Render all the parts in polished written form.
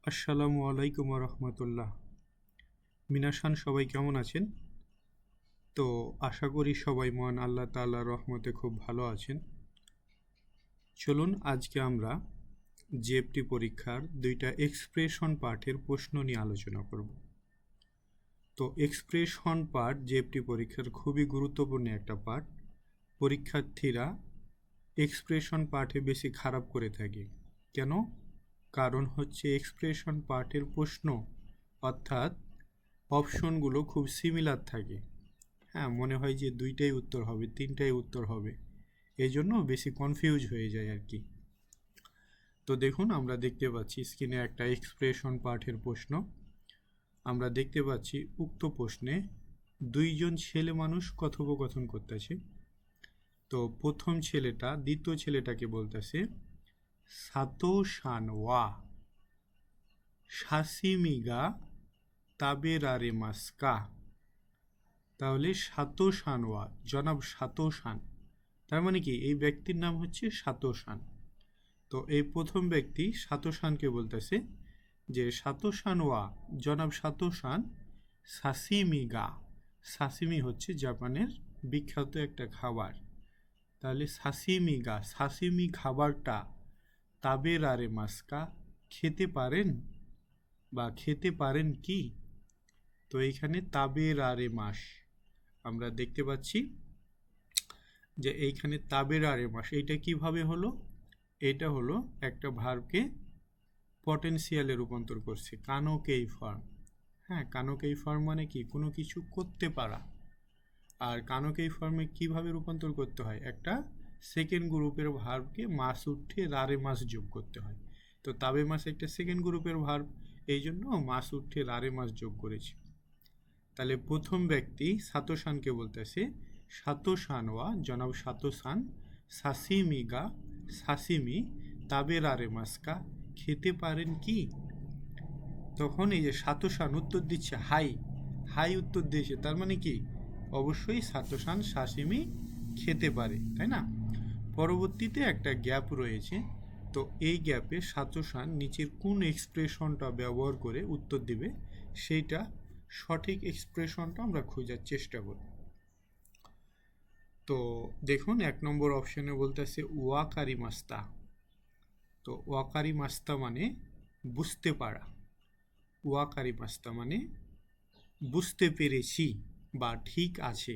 আসসালামু আলাইকুম রহমতুল্লাহ। মিনাশান সবাই কেমন আছেন? তো আশা করি সবাই মহান আল্লাহ তাআলার রহমতে খুব ভালো আছেন। চলুন আজকে আমরা জেএফটি পরীক্ষার দুইটা এক্সপ্রেশন পার্টের প্রশ্ন নিয়ে আলোচনা করব। তো এক্সপ্রেশন পার্ট জেএফটি পরীক্ষার খুবই গুরুত্বপূর্ণ একটা পার্ট। পরীক্ষার্থীরা এক্সপ্রেশন পার্টে বেশি খারাপ করে থাকে। কেন? কারণ হচ্ছে এক্সপ্রেশন পার্টের প্রশ্ন অর্থাৎ অপশনগুলো খুব সিমিলার থাকে। হ্যাঁ, মনে হয় যে দুইটাই উত্তর হবে, তিনটাই উত্তর হবে, এই জন্য বেশি কনফিউজ হয়ে যায় আর কি। তো দেখুন, আমরা দেখতে পাচ্ছি স্ক্রিনে একটা এক্সপ্রেশন পার্টের প্রশ্ন। আমরা দেখতে পাচ্ছি উক্ত প্রশ্নে দুইজন ছেলে মানুষ কথোপকথন করতেছে। তো প্রথম ছেলেটা দ্বিতীয় ছেলেটাকে বলতেছে সাতো শান ওয়া সাসিমিগা তাবেরারে মাস্কা। তাহলে সাতোশান ওয়া, জনাব সাতোশান, তার মানে কি এই ব্যক্তির নাম হচ্ছে সাতোশান। তো এই প্রথম ব্যক্তি সাতোশানকে বলতেছে যে সাতোশান ওয়া, জনাব সাতোশান, সাসিমি গা। সাসিমি হচ্ছে জাপানের বিখ্যাত একটা খাবার। তাহলে সাসিমি গা, সাসিমি খাবারটা তাবেরারে মাস্কা, খেতে পারেন বা খেতে পারেন কি? তো এইখানে তাবেরারে মাস আমরা দেখতে পাচ্ছি যে এইখানে তাবেরারে মাস, এইটা কিভাবে হলো? এটা হলো একটা ভার্বকে পটেনশিয়ালে রূপান্তর করছে, কানকেই ফর্ম। হ্যাঁ, কানকেই ফর্ম মানে কি? কোনো কিছু করতে পারা। আর কানকেই ফর্মে কিভাবে রূপান্তর করতে হয়? একটা সেকেন্ড গ্রুপের ভার্বকে মাস উঠে রারে মাস যোগ করতে হয়। তো তাবে মাস একটা সেকেন্ড গ্রুপের ভার্ব, এই জন্য মাস উঠে রারে মাস যোগ করেছি। তাহলে প্রথম ব্যক্তি সাতোশানকে বলতেছে সাতোশানওয়া, জনাব সাতোশান, সাসিমিগা, সাসিমি তাবেরারে মাস্কা, খেতে পারেন কি? তখন এই যে সাতোশান উত্তর দিচ্ছে হাই, হাই উত্তর দিয়েছে, তার মানে কি অবশ্যই সাতোশান সাসিমি খেতে পারে, তাই না? পরবর্তীতে একটা গ্যাপ রয়েছে। তো এই গ্যাপে সাতোশান নিচের কোন এক্সপ্রেশনটা ব্যবহার করে উত্তর দিবে, সেইটা সঠিক এক্সপ্রেশনটা আমরা খোঁজার চেষ্টা করব। তো দেখুন, এক নম্বর অপশনে বলতেছে ওয়াকারি মাস্তা। তো ওয়াকারি মাস্তা মানে বুঝতে পারা। ওয়াকারি মাস্তা মানে বুঝতে পেরেছি বা ঠিক আছে,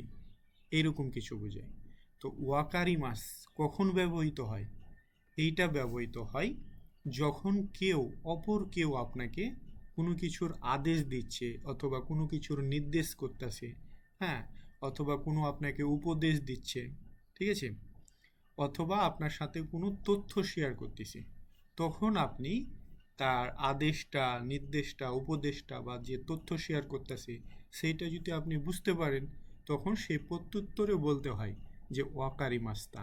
এরকম কিছু বোঝায়। তো ওয়াকারি মাস কখন ব্যবহৃত হয়? এইটা ব্যবহৃত হয় যখন কেউ, অপর কেউ আপনাকে কোনো কিছুর আদেশ দিচ্ছে অথবা কোনো কিছুর নির্দেশ করতেছে, হ্যাঁ, অথবা কোনো আপনাকে উপদেশ দিচ্ছে, ঠিক আছে, অথবা আপনার সাথে কোনো তথ্য শেয়ার করতেছে, তখন আপনি তার আদেশটা, নির্দেশটা, উপদেশটা বা যে তথ্য শেয়ার করতেছে সেইটা যদি আপনি বুঝতে পারেন, তখন সেই প্রত্যুত্তরে বলতে হয় যে ওয়াকারি মাস্তা,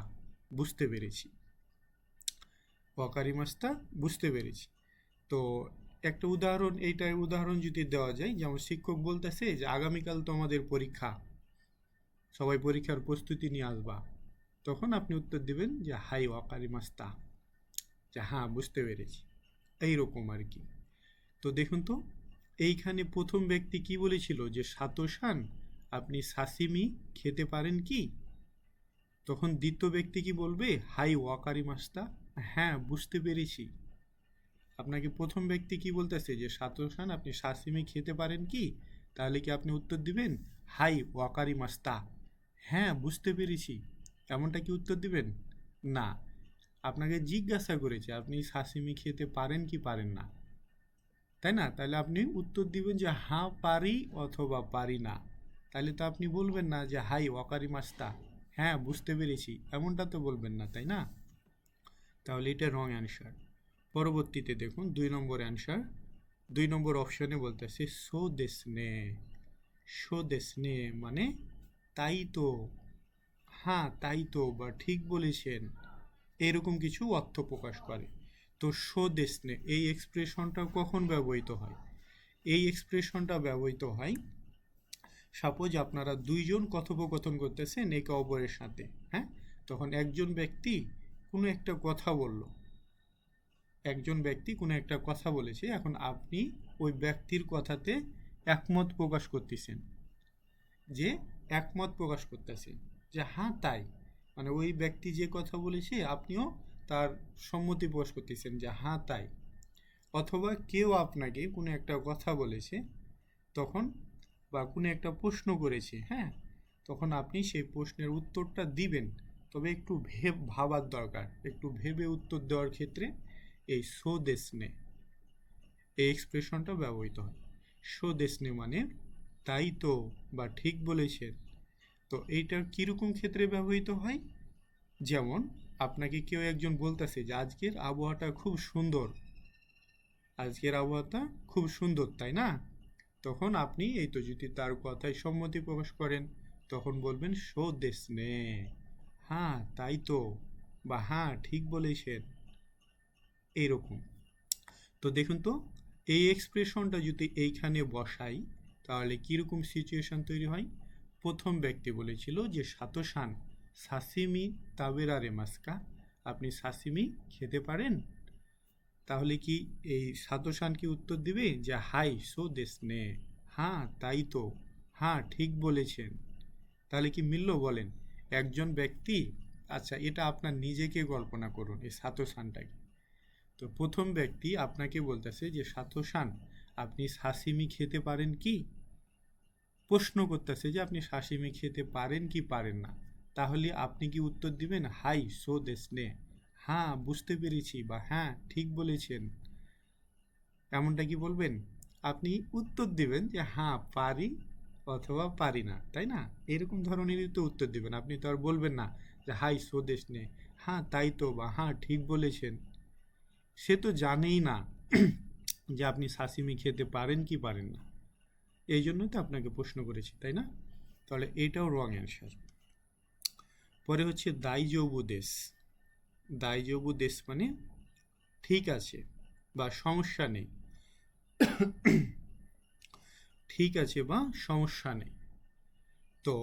বুঝতে পেরেছি। ওয়াকারি মাস্তা, বুঝতে পেরেছি। তো একটা উদাহরণ, এইটার উদাহরণ যদি দেওয়া যায়, যেমন শিক্ষক বলতেছে যে আগামীকাল তো আমাদের পরীক্ষা, সবাই পরীক্ষার প্রস্তুতি নিয়ে আসবা, তখন আপনি উত্তর দিবেন যে হাই ওয়াকারি মাস্তা, যে হ্যাঁ বুঝতে পেরেছি, এইরকম আর কি। তো দেখুন তো, এইখানে প্রথম ব্যক্তি কি বলেছিল যে সাতোশান, আপনি সাসিমি খেতে পারেন কি? তখন দ্বিতীয় ব্যক্তি কি বলবে? হাই ওয়াকারি মাস্তা, হ্যাঁ বুঝতে পেরেছি। আপনাকে প্রথম ব্যক্তি কি বলতেছে যে সাতোশান, আপনি সাসিমি খেতে পারেন কি? তাহলে কি আপনি উত্তর দিবেন হাই ওয়াকারি মাস্তা, হ্যাঁ বুঝতে পেরেছি, এমনটা কি উত্তর দিবেন? না, আপনাকে জিজ্ঞাসা করেছে আপনি সাসিমি খেতে পারেন কি পারেন না, তাই না? তাহলে আপনি উত্তর দিবেন যে হ্যাঁ পারি অথবা পারি না। তাহলে তো আপনি বলবেন না যে হাই ওয়াকারি মাস্তা, হ্যাঁ বুঝতে পেরেছি, এমনটা তো বলবেন না, তাই না? তাহলে এটা রং অ্যান্সার। পরবর্তীতে দেখুন 2 নম্বর অ্যান্সার। 2 নম্বর অপশনে বলতেছে সো দেশনে। সো দেশনে মানে তাই তো, হ্যাঁ তাই তো, বা ঠিক বলেছেন, এরকম কিছু অর্থ প্রকাশ করে। তো সো দেশনে এই এক্সপ্রেশনটা কখন ব্যবহৃত হয়? এই এক্সপ্রেশনটা ব্যবহৃত হয় সাপোজ আপনারা দুইজন কথোপকথন করতেছেন একে অপরের সাথে, হ্যাঁ, তখন একজন ব্যক্তি কোনো একটা কথা বলল, একজন ব্যক্তি কোনো একটা কথা বলেছে, এখন আপনি ওই ব্যক্তির কথাতে একমত প্রকাশ করতেছেন, যে একমত প্রকাশ করতেছেন যে হ্যাঁ তাই, মানে ওই ব্যক্তি যে কথা বলেছে আপনিও তার সম্মতি প্রকাশ করতেছেন যে হ্যাঁ তাই। অথবা কেউ আপনাকে কোনো একটা কথা বলেছে তখন, বা কোনো একটা প্রশ্ন করেছে, হ্যাঁ, তখন আপনি সেই প্রশ্নের উত্তরটা দিবেন, তবে একটু ভাবার দরকার, একটু ভেবে উত্তর দেওয়ার ক্ষেত্রে এই সো দেশনে এই এক্সপ্রেশনটা ব্যবহৃত হয়। সো দেশনে মানে তাই তো বা ঠিক বলেছেন। তো এইটার কীরকম ক্ষেত্রে ব্যবহৃত হয়? যেমন আপনাকে কেউ একজন বলতেছে যে আজকের আবহাওয়াটা খুব সুন্দর, আজকের আবহাওয়াটা খুব সুন্দর, তাই না? তখন আপনি এই তো যদি তার কথায় সম্মতি প্রকাশ করেন, তখন বলবেন সো দেশনে, হ্যাঁ তাই তো, বা হ্যাঁ ঠিক বলেছেন, এইরকম। তো দেখুন তো, এই এক্সপ্রেশনটা যদি এইখানে বসাই তাহলে কীরকম সিচুয়েশন তৈরি হয়? প্রথম ব্যক্তি বলেছিল যে সাতোসান সাসিমি তাবেরারে মাস্কা, আপনি সাসিমি খেতে পারেন? তাহলে কি এই সাতোসান কি উত্তর দিবে যে হাই সো দেশনে, হ্যাঁ তাই তো, হ্যাঁ ঠিক বলেছেন? তাহলে কি মিলল বলেন? একজন ব্যক্তি, আচ্ছা এটা আপনার নিজেকে কল্পনা করুন এই সাতোসানটাকে। তো প্রথম ব্যক্তি আপনাকে বলতেছে যে সাতোসান আপনি সাসিমি খেতে পারেন কি, প্রশ্ন করতেছে যে আপনি সাসিমি খেতে পারেন কি পারেন না। তাহলে আপনি কি উত্তর দিবেন হাই সো দেশনে, হ্যাঁ বুঝতে পেরেছি, বা হ্যাঁ ঠিক বলেছেন, এমনটা কি বলবেন? আপনি উত্তর দিবেন যে হ্যাঁ পারি অথবা পারি না, তাই না? এরকম ধরনেরই তো উত্তর দিবেন, আপনি তো আর বলবেন না যে হাই সো দেশনে, হ্যাঁ তাই তো, বা হ্যাঁ ঠিক বলেছেন। সে তো জানেই না যে আপনি সাসিমি খেতে পারেন কি পারেন না, এই জন্যই তো আপনাকে প্রশ্ন করেছি, তাই না? তাহলে এটাও রং অ্যান্সার। পরে হচ্ছে দাইজোবু দেশ। দাইজোবু দেশ মানে ঠিক আছে বা সমস্যা নেই, ঠিক আছে বা সমস্যা নেই। তো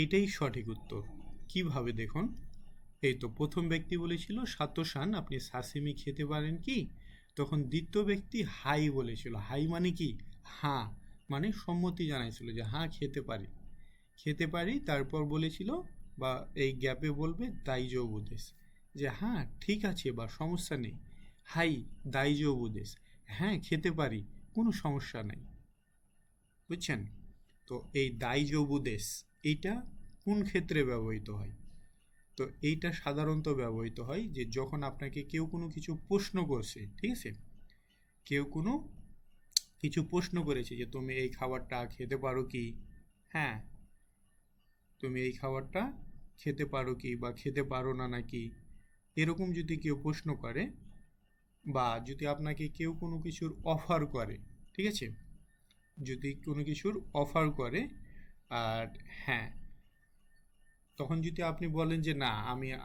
এটাই সঠিক উত্তর। কিভাবে দেখুন, এই তো প্রথম ব্যক্তি বলেছিল সাতোসান আপনি সাসিমি খেতে পারেন কি, তখন দ্বিতীয় ব্যক্তি হাই বলেছিল। হাই মানে কি? হ্যাঁ, মানে সম্মতি জানাইছিল যে হ্যাঁ খেতে পারি, খেতে পারি। তারপর বলেছিল বা এই গ্যাপে বলবে দাইজো বুদেশ, যে হ্যাঁ ঠিক আছে বা সমস্যা নেই। হাই দাইজো বুদেশ, হ্যাঁ খেতে পারি, কোনো সমস্যা নেই। বুঝছেন? তো এই দাইজো বুদেশ এইটা কোন ক্ষেত্রে ব্যবহৃত হয়? তো এইটা সাধারণত ব্যবহৃত হয় যে যখন আপনাকে কেউ কোনো কিছু প্রশ্ন করছে, ঠিক আছে, কেউ কোনো কিছু প্রশ্ন করেছে যে তুমি এই খাবারটা খেতে পারো কি, হ্যাঁ তুমি এই খাবারটা খেতে পারো কি বা খেতে পারো না নাকি, এরকম যদি কেউ প্রশ্ন করে, বা যদি আপনাকে কেউ কোনো কিছুর অফার করে, ঠিক আছে, যদি কোনো কিছুর অফার করে, আর হ্যাঁ তখন যদি আপনি বলেন যে না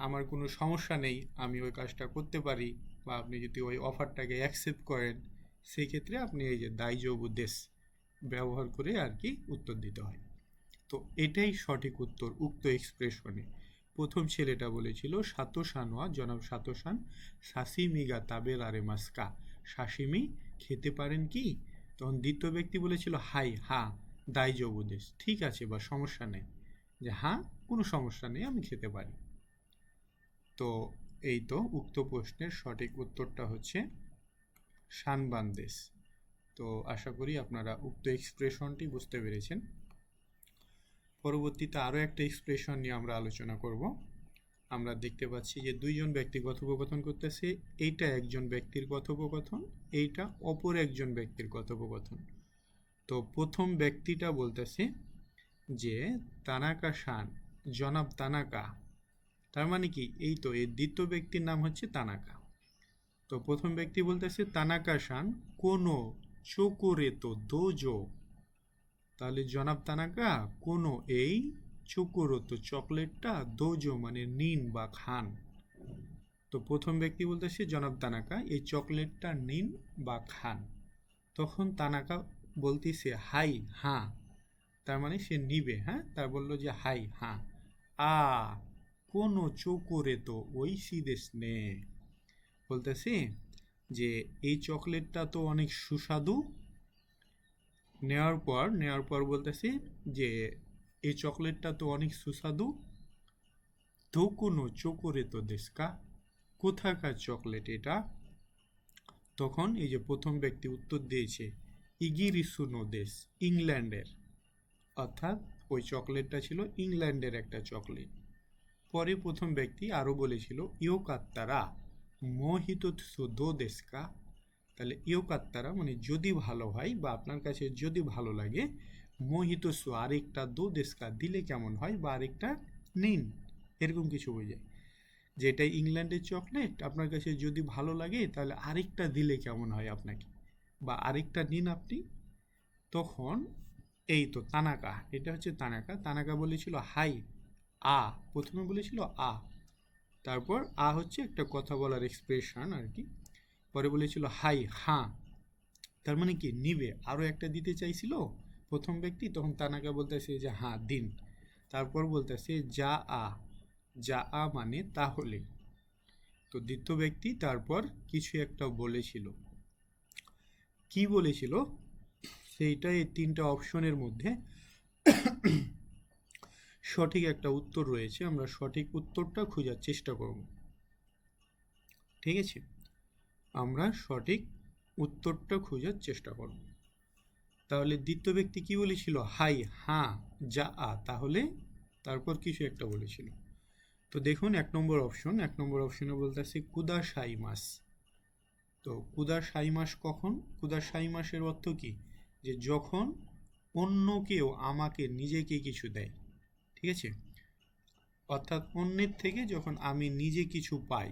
আমার কোনো সমস্যা নেই, আমি ওই কাজটা করতে পারি, বা আপনি যদি ওই অফারটাকে অ্যাকসেপ্ট করেন, সেই ক্ষেত্রে আপনি এই যে দাইজোবু দেশ ব্যবহার করে আর কি উত্তর দিতে হয়। তো এটাই সঠিক উত্তর উক্ত এক্সপ্রেশনে। প্রথম ছেলেটা বলেছিল সাতোসানোয়া জনাব সাতোসান সাসিমিগা তাবের আরে মাস্কা, সাসিমি খেতে পারেন কি, তখন দ্বিতীয় ব্যক্তি বলেছিল হাই হ্যাঁ দাইজোবু দেশ, ঠিক আছে বা সমস্যা নেই, যে হ্যাঁ কোনো সমস্যা নেই আমি খেতে পারি। তো এই তো উক্ত প্রশ্নের সঠিক উত্তরটা হচ্ছে শানবান্দেশ। তো আশা করি আপনারা উক্ত এক্সপ্রেশনটি বুঝতে পেরেছেন। পরবর্তীতে আরও একটা এক্সপ্রেশন নিয়ে আমরা আলোচনা করব। আমরা দেখতে পাচ্ছি যে দুইজন ব্যক্তি কথোপকথন করতেছে, এইটা একজন ব্যক্তির কথোপকথন, এইটা অপর একজন ব্যক্তির কথোপকথন। তো প্রথম ব্যক্তিটা বলতেছে যে তানাকা শান, জনাব তানাকা, তার মানে কি এই তো এর দ্বিতীয় ব্যক্তির নাম হচ্ছে তানাকা। তো প্রথম ব্যক্তি বলতেছে তানাকা শান কোনো চোকোরেতো দোজো, তাহলে জনাব তানাকা কোনো এই চোকোরেতো চকলেটটা দোজো মানে নিন বা খান। তো প্রথম ব্যক্তি বলতেছে জনাব তানাকা এই চকলেটটা নিন বা খান। তখন তানাকা বলতেছে হাই হ্যাঁ, তার মানে সে নিবে, হ্যাঁ তার বললো যে হাই হ্যাঁ। আ কোনো চোকোরে তো ওই দেশ নে, বলতেছি যে এই চকলেটটা তো অনেক সুস্বাদু। নেওয়ার পর বলতেছি যে এই চকলেটটা তো অনেক সুস্বাদু। দোকোনো চোকোরেতো দেস্কা, কোথাকার চকলেট এটা? তখন এই যে প্রথম ব্যক্তি উত্তর দিয়েছে ইগিরিসুনো দেশ, ইংল্যান্ডের, অর্থাৎ ওই চকলেটটা ছিল ইংল্যান্ডের একটা চকলেট। পরে প্রথম ব্যক্তি আরও বলেছিল ইয়োকাত্তারা মোহিতোৎসু দো দেস্কা, তাহলে ইয়োকাত্তারা মানে যদি ভালো হয় বা আপনার কাছে যদি ভালো লাগে, মোহিতোৎসু আরেকটা দো দেস্কা দিলে কেমন হয়, বা আরেকটা নিন, এরকম কিছু বোঝায়। যেটা ইংল্যান্ডের চকলেট আপনার কাছে যদি ভালো লাগে তাহলে আরেকটা দিলে কেমন হয় আপনাকে, বা আরেকটা নিন আপনি। তখন এই তো তানাকা, এটা হচ্ছে তানাকা। তানাকা বলেছিল হাই, আ, প্রথমে বলেছিল আ, তারপর আ হচ্ছে একটা কথা বলার এক্সপ্রেশন আর কি। পরে বলেছিল হাই, হ্যাঁ, তার মানে কি নিবে, আরও একটা দিতে চাইছিল প্রথম ব্যক্তি, তখন তানাকা বলতেছে যে হ্যাঁ দিন। তারপর বলতেছে যা আ, যা আ মানে তাহলে। তো দ্বিতীয় ব্যক্তি তারপর কিছু একটা বলেছিল, কি বলেছিল সেইটা এই তিনটা অপশনের মধ্যে সঠিক একটা উত্তর রয়েছে। আমরা সঠিক উত্তরটা খোঁজার চেষ্টা করব, ঠিক আছে? আমরা সঠিক উত্তরটা খোঁজার চেষ্টা করব। তাহলে দ্বিতীয় ব্যক্তি কি বলেছিল? হাই, হ্যাঁ, যা আ, তাহলে তারপর কিছু একটা বলেছিল। তো দেখুন এক নম্বর অপশনে বলতেছে কুদা সাই মাস। তো কুদা সাই মাস কখন? কুদা সাই মাসের অর্থ কি? যে যখন অন্য কেউ আমাকে নিজেকে কিছু দেয়, ঠিক আছে? অর্থাৎ অন্যের থেকে যখন আমি নিজে কিছু পাই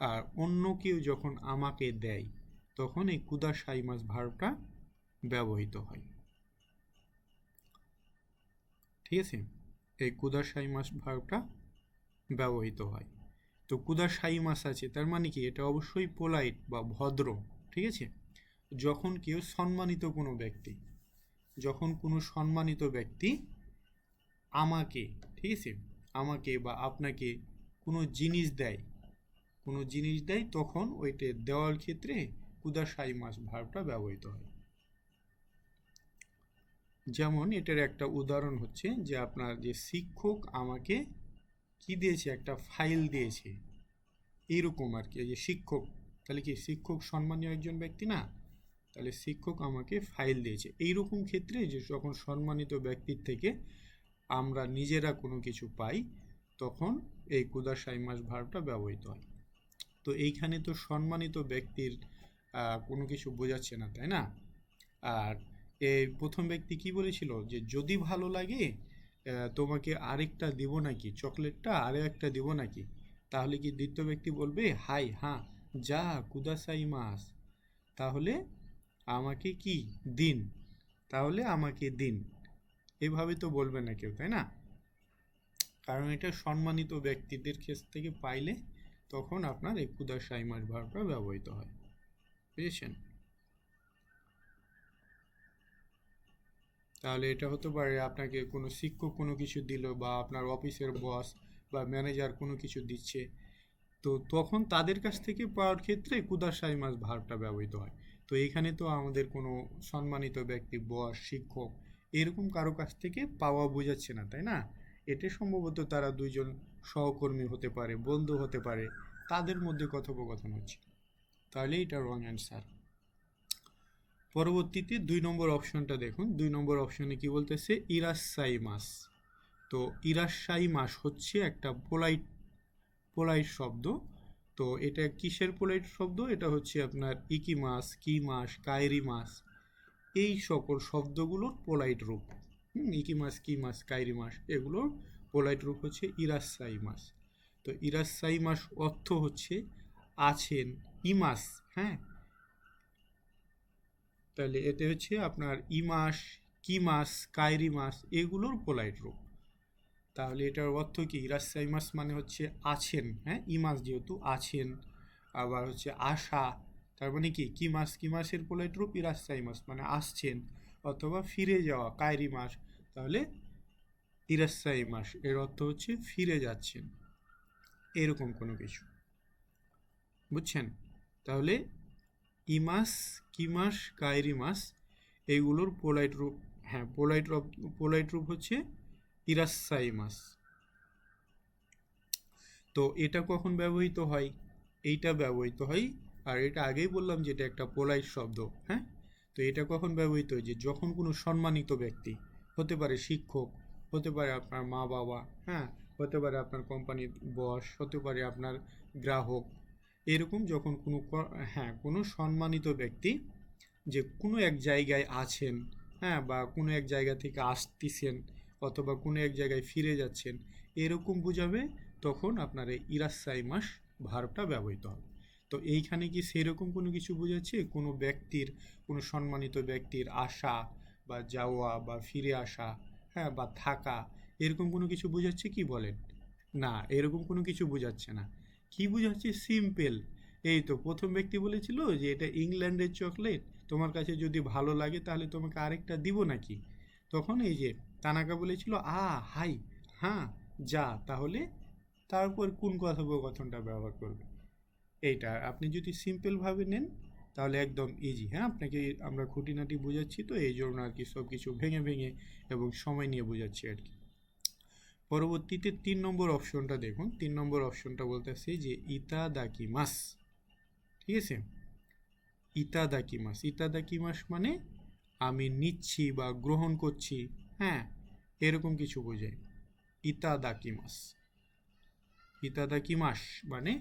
আর অন্য কেউ যখন আমাকে দেয়, তখন এই কুদা সাই মাস ভার্বটা ব্যবহৃত হয়, ঠিক আছে? এই কুদা সাই মাস ভার্বটা ব্যবহৃত হয়। তো কুদা সাই মাস আছে, তার মানে কি এটা অবশ্যই পোলাইট বা ভদ্র, ঠিক আছে? যখন কেউ সম্মানিত কোনো ব্যক্তি, যখন কোনো সম্মানিত ব্যক্তি আমাকে, ঠিক আছে, আমাকে বা আপনাকে কোনো জিনিস দেয়, তখন ওইটা দেওয়ার ক্ষেত্রে কুদা সাই মাস ভার্বটা ব্যবহৃত হয়। যেমন এটার একটা উদাহরণ হচ্ছে যে আপনার যে শিক্ষক আমাকে কি দিয়েছে, একটা ফাইল দিয়েছে, এইরকম আর কি। এই যে শিক্ষক, তাহলে কি শিক্ষক সম্মানীয় একজন ব্যক্তি না? তাহলে শিক্ষক আমাকে ফাইল দিয়েছে। এইরকম ক্ষেত্রে যে যখন সম্মানিত ব্যক্তির থেকে আমরা নিজেরা কোনো কিছু পাই, তখন এই কুদা সাই মাস ভার্বটা ব্যবহৃত হয়। তো এইখানে তো সম্মানিত ব্যক্তির কোনো কিছু বোঝাচ্ছে না, তাই না? আর এই প্রথম ব্যক্তি কি বলেছিল যে যদি ভালো লাগে তোমাকে আরেকটা দিব নাকি, চকলেটটা আরও একটা দিব নাকি? তাহলে কি দ্বিতীয় ব্যক্তি বলবে হাই, হ্যাঁ, যা কুদাসাই মাস, তাহলে আমাকে কি দিন, তাহলে আমাকে দিন, এভাবে তো বলবে না কেউ, তাই না? কারণ এটা সম্মানিত ব্যক্তিদের কাছ থেকে পাইলে তখন আপনার এই কুদাসাই মাস ভার্বটা ব্যবহৃত হয়, বুঝেছেন? তাহলে এটা হতে পারে আপনাকে কোনো শিক্ষক কোনো কিছু দিল, বা আপনার অফিসের বস বা ম্যানেজার কোনো কিছু দিচ্ছে, তো তখন তাদের কাছ থেকে পাওয়ার ক্ষেত্রে কুদাসাই মাস ভার্বটা ব্যবহৃত হয়। তো এইখানে তো আমাদের কোনো সম্মানিত ব্যক্তি, বস, শিক্ষক, এরকম কারো কাছ থেকে পাওয়া বোঝাচ্ছে না, তাই না? এটা সম্ভবত তারা দুইজন সহকর্মী হতে পারে, বন্ধু হতে পারে, তাদের মধ্যে কথোপকথন হচ্ছে। তাহলে এটা রং অ্যান্সার। পরবর্তীতে 2 নম্বর অপশনটা দেখুন। 2 নম্বর অপশনে কি বলতেছে? ইরাসাই মাস। তো ইরাসাই মাস হচ্ছে একটা পোলাইট শব্দ। তো এটা কিসের পোলাইট শব্দ? এটা হচ্ছে আপনার ইকি মাস, কি মাস, কায়রি মাস, এই সকল শব্দগুলোর পোলাইট রূপ। ইকি মাস, কি মাস, কায়রি মাস, এগুলোর পোলাইট রূপ হচ্ছে ইরাসাই মাস। তো ইরাসাই মাস অর্থ হচ্ছে আছেন, ইমাস, হ্যাঁ। তাহলে এতে হচ্ছে আপনার ইমাস, কি মাস, কায়রি মাস, এগুলোর পোলাইট রূপ। তাহলে এটার অর্থ কি? ইরাসাই মাস মানে হচ্ছে আছেন, হ্যাঁ, ইমাস যেহেতু আছেন, আবার হচ্ছে আশা, তার মানে কি মাস, কি মাসের পোলাইট রূপ ইরাসাই মাস মানে আসছেন, অথবা ফিরে যাওয়া, কায়রি মাস, তাহলে ইরাসাই মাস এর অর্থ হচ্ছে ফিরে যাচ্ছেন, এরকম কোনো কিছু, বুঝছেন? তাহলে ইমাস, কিমাস, কাইরিমাস এইগুলোর পোলাইট রূপ, হ্যাঁ পোলাইট রূপ হচ্ছে ইরাসাইমাস। তো এটা কখন ব্যবহৃত হয়? এইটা ব্যবহৃত হয়, আর এটা আগেই বললাম যে এটা একটা পোলাইট শব্দ, হ্যাঁ। তো এটা কখন ব্যবহৃত হয়? যে যখন কোনো সম্মানিত ব্যক্তি, হতে পারে শিক্ষক, হতে পারে আপনার মা বাবা, হ্যাঁ, হতে পারে আপনার কোম্পানির বস, হতে পারে আপনার গ্রাহক, এরকম যখন কোনো হ্যাঁ কোনো সম্মানিত ব্যক্তি যে কোনো এক জায়গায় আছেন, হ্যাঁ, বা কোনো এক জায়গা থেকে আসতেছেন অথবা কোনো এক জায়গায় ফিরে যাচ্ছেন, এরকম বোঝাবে, তখন আপনার এই ইরাসাইমাস ভার্বটা ব্যবহৃত হবে। তো এইখানে কি সেরকম কোনো কিছু বোঝাচ্ছে? কোনো ব্যক্তির, কোনো সম্মানিত ব্যক্তির আসা বা যাওয়া বা ফিরে আসা, হ্যাঁ, বা থাকা, এরকম কোনো কিছু বোঝাচ্ছে কি বলেন? না, এরকম কোনো কিছু বোঝাচ্ছে না। কি বোঝাচ্ছে? সিম্পল। এই তো প্রথম ব্যক্তি বলেছিল যে এটা ইংল্যান্ডের চকলেট, তোমার কাছে যদি ভালো লাগে তাহলে তোমাকে আরেকটা দিব নাকি। তখন এই যে তানাকা বলেছিল হাই, হ্যাঁ, যা, তাহলে তারপর কোন কথোপকথনটা ব্যবহার করবে। এইটা আপনি যদি সিম্পলভাবে নেন তাহলে একদম ইজি। হ্যাঁ, আপনাকে আমরা খুঁটিনাটি বোঝাচ্ছি, তো এই জন্য আর কি সব কিছু ভেঙে ভেঙে এবং সময় নিয়ে বোঝাচ্ছি আর কি। পরবর্তীতে 3 নম্বর অপশনটা দেখুন। 3 নম্বর অপশনটা বলতেছে যে ইতাদাকিমাস। ঠিক আছে, ইতাদাকিমাস। ইতাদাকিমাস মানে আমি নিচ্ছি বা গ্রহণ করছি, হ্যাঁ, এরকম কিছু বোঝায় ইতাদাকিমাস। ইতাদাকিমাস মানে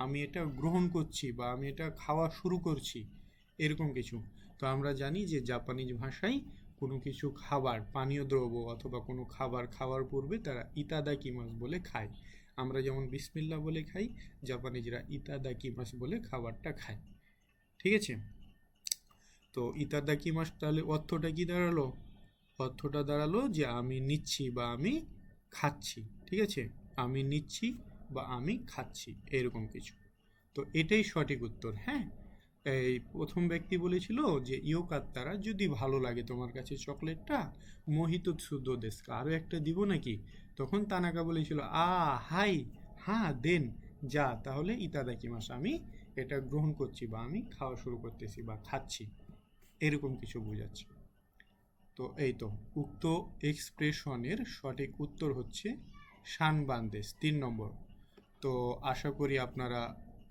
আমি এটা গ্রহণ করছি বা আমি এটা খাওয়া শুরু করছি, এরকম কিছু। তো আমরা জানি যে জাপানিজ ভাষায় কোনো কিছু খাবার, পানীয় দ্রব্য অথবা কোনো খাবার খাওয়ার পূর্বে তারা ইতাদাকিমাস বলে খায়। আমরা যেমন বিসমিল্লাহ বলে খাই, জাপানিজরা ইতাদাকিমাস বলে খাবারটা খায়। ঠিক আছে, তো ইতাদাকিমাস তাহলে অর্থটা কি দাঁড়ালো? অর্থটা দাঁড়ালো যে আমি নিচ্ছি বা আমি খাচ্ছি। ঠিক আছে, আমি নিচ্ছি বা আমি খাচ্ছি, এরকম কিছু। তো এটাই সঠিক উত্তর। হ্যাঁ, এই প্রথম ব্যক্তি বলেছিল যে ইয়োকাত্তারা, যদি ভালো লাগে তোমার কাছে চকলেটটা, মোহিত সুদো দেশকা, আরও একটা দিব নাকি। তখন তানাকা বলেছিল হাই, হ্যাঁ দেন, যা, তাহলে ইতাদাকিমাস, আমি এটা গ্রহণ করছি বা আমি খাওয়া শুরু করতেছি বা খাচ্ছি, এরকম কিছু বোঝাচ্ছে। তো এই তো উক্ত এক্সপ্রেশনের সঠিক উত্তর হচ্ছে শানবান্দেশ, 3 নম্বর। তো আশা করি আপনারা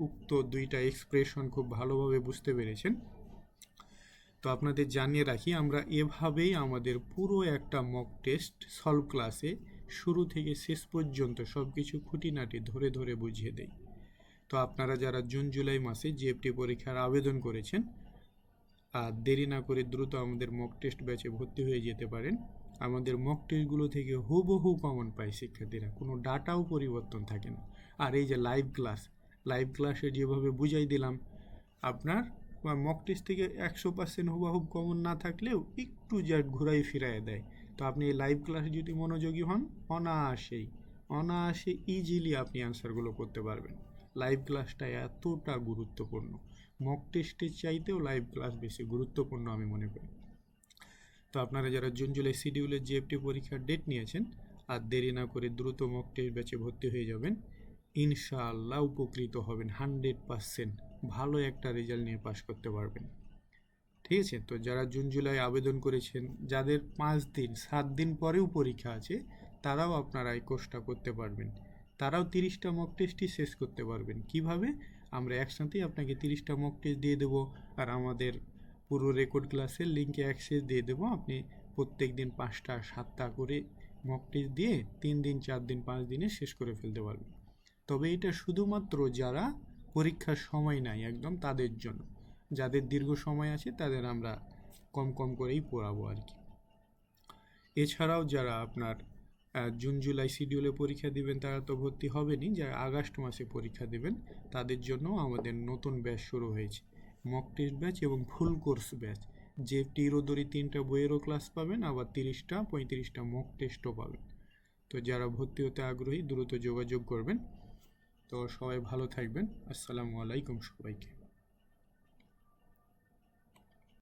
উক্ত দুইটা এক্সপ্রেশন খুব ভালোভাবে বুঝতে পেরেছেন। তো আপনাদের জানিয়ে রাখি, আমরা এভাবেই আমাদের পুরো একটা মক টেস্ট সলভ ক্লাসে শুরু থেকে শেষ পর্যন্ত সব কিছু খুঁটিনাটি ধরে ধরে বুঝিয়ে দেই। তো আপনারা যারা জুন জুলাই মাসে জিএফটি পরীক্ষার আবেদন করেছেন, আর দেরি না করে দ্রুত আমাদের মক টেস্ট ব্যাচে ভর্তি হয়ে যেতে পারেন। আমাদের মক টেস্টগুলো থেকে হুবহু কমন পায় শিক্ষার্থীরা, কোনো ডাটাও পরিবর্তন থাকে না। আর এই যে লাইভ ক্লাসে যেভাবে বুঝাই দিলাম, আপনার মক টেস্ট থেকে 100% হুবহু কমন না থাকলেও একটু জাস্ট ঘুরাই ফিরাই দেয়। তো আপনি এই লাইভ ক্লাসে যদি মনোযোগী হন, অনায়াসে ইজিলি আপনি অ্যান্সারগুলো করতে পারবেন। লাইভ ক্লাসটা এতটা গুরুত্বপূর্ণ, মক টেস্টের চাইতেও লাইভ ক্লাস বেশি গুরুত্বপূর্ণ আমি মনে করি। তো আপনারা যারা জুন জুলাই শিডিউলের জিএফটি পরীক্ষার ডেট নিয়েছেন, আর দেরি না করে দ্রুত মক টেস্ট ব্যাচে ভর্তি হয়ে যাবেন, ইনশাআল্লাহ উপকৃত হবেন। 100% ভালো একটা রেজাল্ট নিয়ে পাশ করতে পারবেন। ঠিক আছে, তো যারা জুন জুলাই আবেদন করেছেন, যাদের 5 দিন 7 দিন পরেও পরীক্ষা আছে, তারাও আপনারা এই কোর্সটা করতে পারবেন। তারাও 30টা মক টেস্টই শেষ করতে পারবেন। কিভাবে? আমরা একসাথেই আপনাকে 30টা মক টেস্ট দিয়ে দেবো, আর আমাদের পুরো রেকর্ড ক্লাসের লিঙ্কে অ্যাক্সেস দিয়ে দেবো। আপনি প্রত্যেক দিন 5টা 7টা করে মক টেস্ট দিয়ে 3 দিন 4 দিন 5 দিনে শেষ করে ফেলতে পারবেন। তবে এটা শুধুমাত্র যারা পরীক্ষার সময় নাই একদম তাদের জন্য। যাদের দীর্ঘ সময় আছে তাদের আমরা কম কম করেই পড়াবো আর কি। এছাড়াও যারা আপনার জুন জুলাই শিডিউলে পরীক্ষা দিবেন তারা তো ভর্তি হবেনই, যারা আগস্ট মাসে পরীক্ষা দেবেন তাদের জন্য আমাদের নতুন ব্যাচ শুরু হয়েছে, মক টেস্ট ব্যাচ এবং ফুল কোর্স ব্যাচ। যে টিরোদরি 3টা বইয়েরও ক্লাস পাবেন, আবার 30টা 35টা মক টেস্টও পাবেন। তো যারা ভর্তি হতে আগ্রহী দ্রুত যোগাযোগ করবেন। তো সবাই ভালো থাকবেন। আসসালামু আলাইকুম সবাইকে।